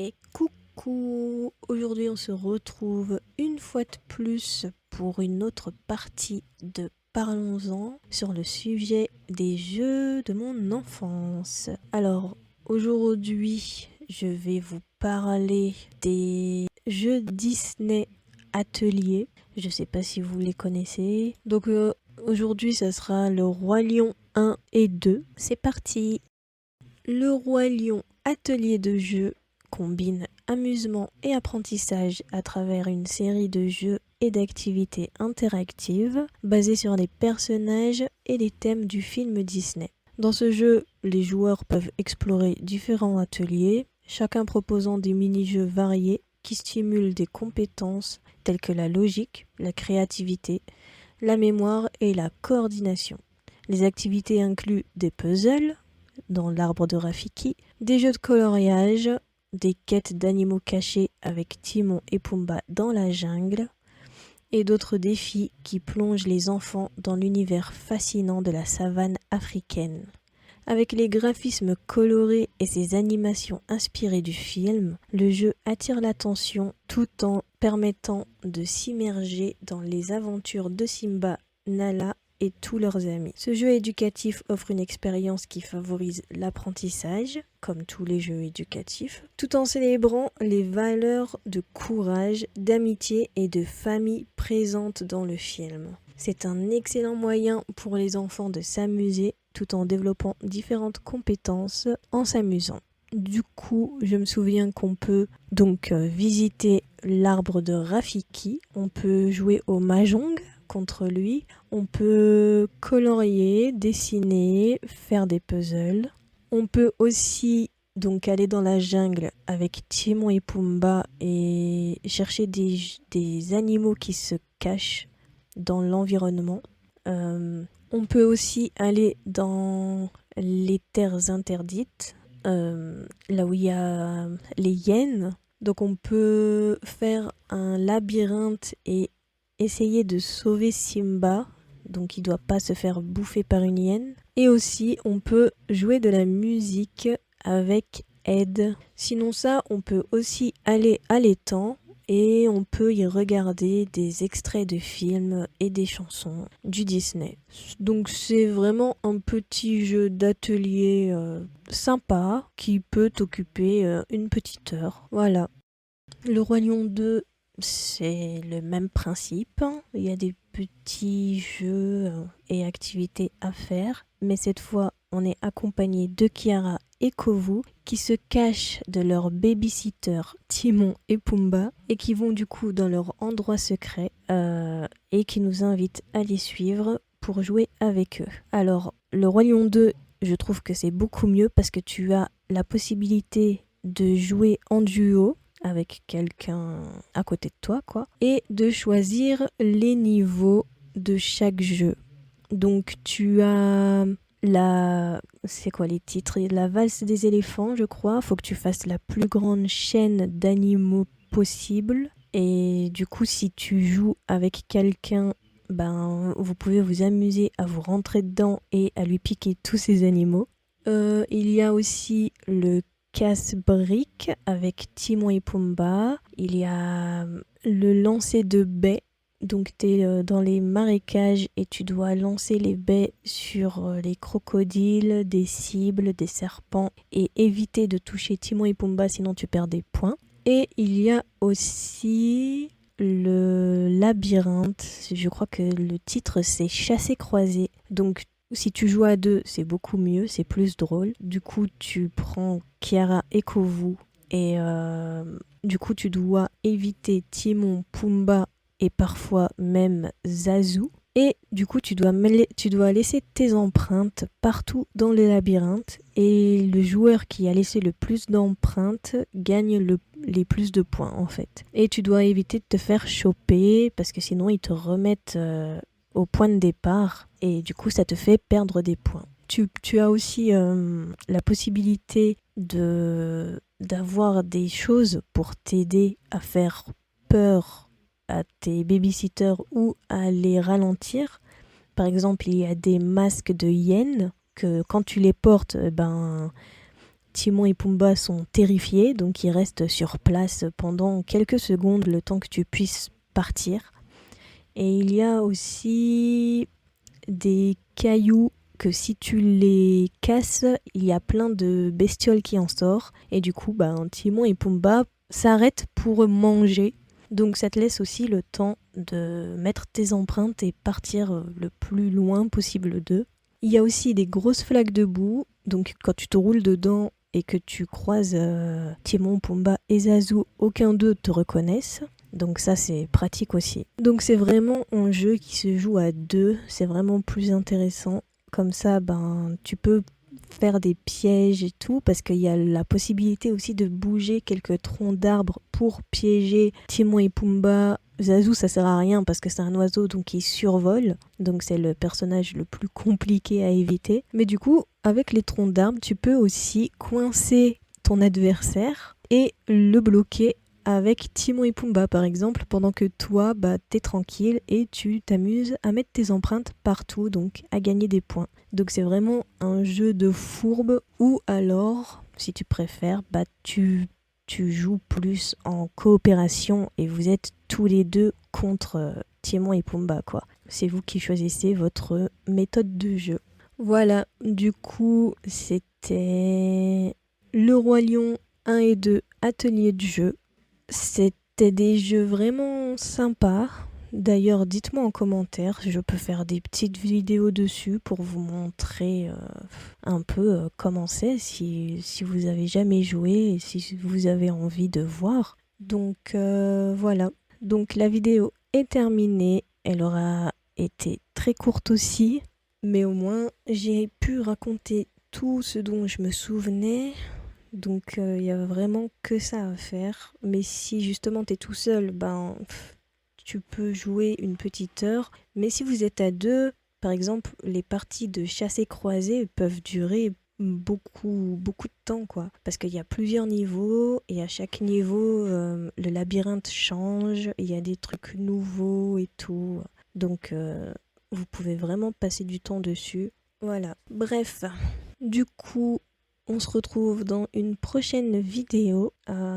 Et coucou! Aujourd'hui on se retrouve une fois de plus pour une autre partie de Parlons-en sur le sujet des jeux de mon enfance. Alors aujourd'hui je vais vous parler des jeux Disney Atelier. Je sais pas si vous les connaissez. Donc aujourd'hui ça sera le Roi Lion 1 et 2. C'est parti! Le Roi Lion Atelier de jeux combine amusement et apprentissage à travers une série de jeux et d'activités interactives basées sur les personnages et les thèmes du film Disney. Dans ce jeu, les joueurs peuvent explorer différents ateliers, chacun proposant des mini-jeux variés qui stimulent des compétences telles que la logique, la créativité, la mémoire et la coordination. Les activités incluent des puzzles dans l'arbre de Rafiki, des jeux de coloriage, des quêtes d'animaux cachés avec Timon et Pumba dans la jungle, et d'autres défis qui plongent les enfants dans l'univers fascinant de la savane africaine. Avec les graphismes colorés et ses animations inspirées du film, le jeu attire l'attention tout en permettant de s'immerger dans les aventures de Simba, Nala et tous leurs amis. Ce jeu éducatif offre une expérience qui favorise l'apprentissage, comme tous les jeux éducatifs, tout en célébrant les valeurs de courage, d'amitié et de famille présentes dans le film. C'est un excellent moyen pour les enfants de s'amuser tout en développant différentes compétences en s'amusant. Du coup, je me souviens qu'on peut donc visiter l'arbre de Rafiki, on peut jouer au Mahjong contre lui, on peut colorier, dessiner, faire des puzzles. On peut aussi donc aller dans la jungle avec Timon et Pumba et chercher des animaux qui se cachent dans l'environnement. On peut aussi aller dans les terres interdites, là où il y a les hyènes. Donc on peut faire un labyrinthe et essayer de sauver Simba, donc il ne doit pas se faire bouffer par une hyène. Et aussi, on peut jouer de la musique avec Ed. Sinon ça, on peut aussi aller à l'étang et on peut y regarder des extraits de films et des chansons du Disney. Donc c'est vraiment un petit jeu d'atelier sympa qui peut t'occuper une petite heure. Voilà. Le Roi Lion 2, c'est le même principe. Il y a des petits jeux et activités à faire, mais cette fois, on est accompagné de Kiara et Kovu qui se cachent de leur babysitter Timon et Pumba et qui vont du coup dans leur endroit secret et qui nous invitent à les suivre pour jouer avec eux. Alors, le Roi Lion 2, je trouve que c'est beaucoup mieux parce que tu as la possibilité de jouer en duo avec quelqu'un à côté de toi, quoi, et de choisir les niveaux de chaque jeu. Donc tu as c'est quoi les titres? La valse des éléphants, je crois. Faut que tu fasses la plus grande chaîne d'animaux possible. Et du coup, si tu joues avec quelqu'un, vous pouvez vous amuser à vous rentrer dedans et à lui piquer tous ces animaux. Il y a aussi le casse-briques avec Timon et Pumba. Il y a le lancer de baies. Donc tu es dans les marécages et tu dois lancer les baies sur les crocodiles, des cibles, des serpents et éviter de toucher Timon et Pumba sinon tu perds des points. Et il y a aussi le labyrinthe. Je crois que le titre c'est Chassé-croisé. Donc si tu joues à deux, c'est beaucoup mieux, c'est plus drôle. Du coup, tu prends Kiara et Kovu et du coup, tu dois éviter Timon, Pumba et parfois même Zazu. Et du coup, tu dois laisser tes empreintes partout dans le labyrinthe. Et le joueur qui a laissé le plus d'empreintes gagne les plus de points, en fait. Et tu dois éviter de te faire choper parce que sinon, ils te remettent au point de départ. Et du coup, ça te fait perdre des points. Tu as aussi la possibilité d'avoir des choses pour t'aider à faire peur à tes babysitters ou à les ralentir. Par exemple, il y a des masques de hyènes que quand tu les portes, Timon et Pumba sont terrifiés, donc ils restent sur place pendant quelques secondes, le temps que tu puisses partir. Et il y a aussi des cailloux que si tu les casses, il y a plein de bestioles qui en sortent. Et du coup, Timon et Pumba s'arrêtent pour manger. Donc ça te laisse aussi le temps de mettre tes empreintes et partir le plus loin possible d'eux. Il y a aussi des grosses flaques de boue. Donc quand tu te roules dedans et que tu croises Timon, Pumba et Zazu, aucun d'eux te reconnaissent. Donc ça c'est pratique aussi. Donc c'est vraiment un jeu qui se joue à deux, c'est vraiment plus intéressant. Comme ça tu peux faire des pièges et tout parce qu'il y a la possibilité aussi de bouger quelques troncs d'arbres pour piéger Timon et Pumba. Zazu ça sert à rien parce que c'est un oiseau donc il survole, donc c'est le personnage le plus compliqué à éviter. Mais du coup avec les troncs d'arbres tu peux aussi coincer ton adversaire et le bloquer avec Timon et Pumba par exemple, pendant que toi t'es tranquille et tu t'amuses à mettre tes empreintes partout, donc à gagner des points. Donc c'est vraiment un jeu de fourbe, ou alors si tu préfères tu joues plus en coopération et vous êtes tous les deux contre Timon et Pumba quoi. C'est vous qui choisissez votre méthode de jeu. Voilà, du coup c'était Le Roi Lion 1 et 2 atelier de jeu. C'était des jeux vraiment sympas. D'ailleurs, dites-moi en commentaire, je peux faire des petites vidéos dessus pour vous montrer un peu comment c'est, si vous avez jamais joué et si vous avez envie de voir. Donc voilà, donc la vidéo est terminée, elle aura été très courte aussi, mais au moins j'ai pu raconter tout ce dont je me souvenais. Donc il y a vraiment que ça à faire. Mais si justement t'es tout seul, tu peux jouer une petite heure. Mais si vous êtes à deux, par exemple, les parties de chassé-croisé peuvent durer beaucoup de temps quoi. Parce qu'il y a plusieurs niveaux et à chaque niveau, le labyrinthe change. Il y a des trucs nouveaux et tout. Donc vous pouvez vraiment passer du temps dessus. Voilà. Bref, du coup... on se retrouve dans une prochaine vidéo.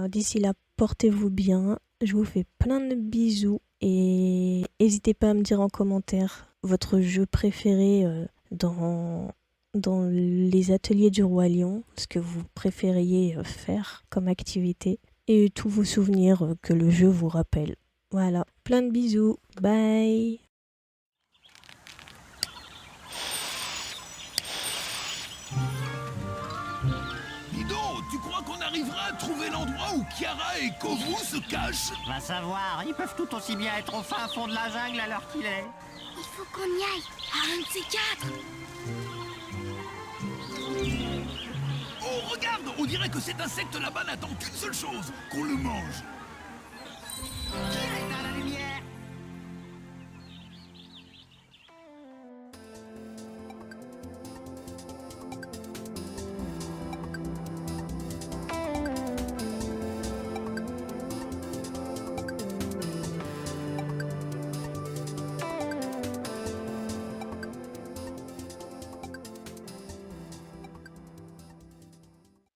D'ici là, portez-vous bien. Je vous fais plein de bisous. Et n'hésitez pas à me dire en commentaire votre jeu préféré dans les ateliers du Roi Lion. Ce que vous préfériez faire comme activité. Et tous vos souvenirs que le jeu vous rappelle. Voilà. Plein de bisous. Bye. Tu crois qu'on arrivera à trouver l'endroit où Kiara et Kovu se cachent? Va savoir, ils peuvent tout aussi bien être au fin fond de la jungle à l'heure qu'il est. Il faut qu'on y aille, à un de ces quatre. Oh, regarde! On dirait que cet insecte là-bas n'attend qu'une seule chose, qu'on le mange.